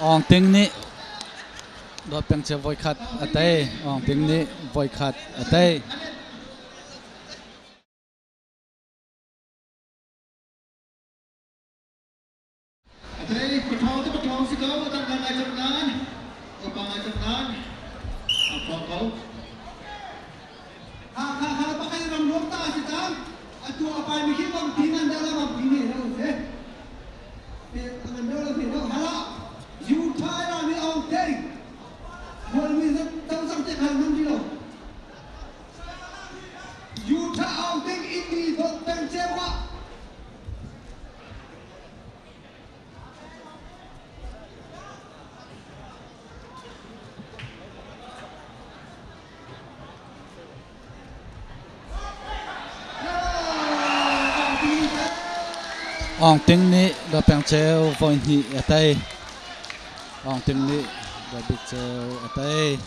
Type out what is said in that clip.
ong ting ni do peng che voi khat ate ong ting ni voi khat ate Jadi pertama tu pertama si kau tak nak jangan, apa jangan, apa kau? Kalau pakai orang dokter kita, itu apa yang mikir bang binan dalam apa bini, tahu tak? Dengan dalam ni, kalau you try on the own thing, boleh mesti tahu sampai kalau nanti lo. You try on thing ini dokter siapa? ong ting ni do peng che voi ni ate ong ting ni do big che ate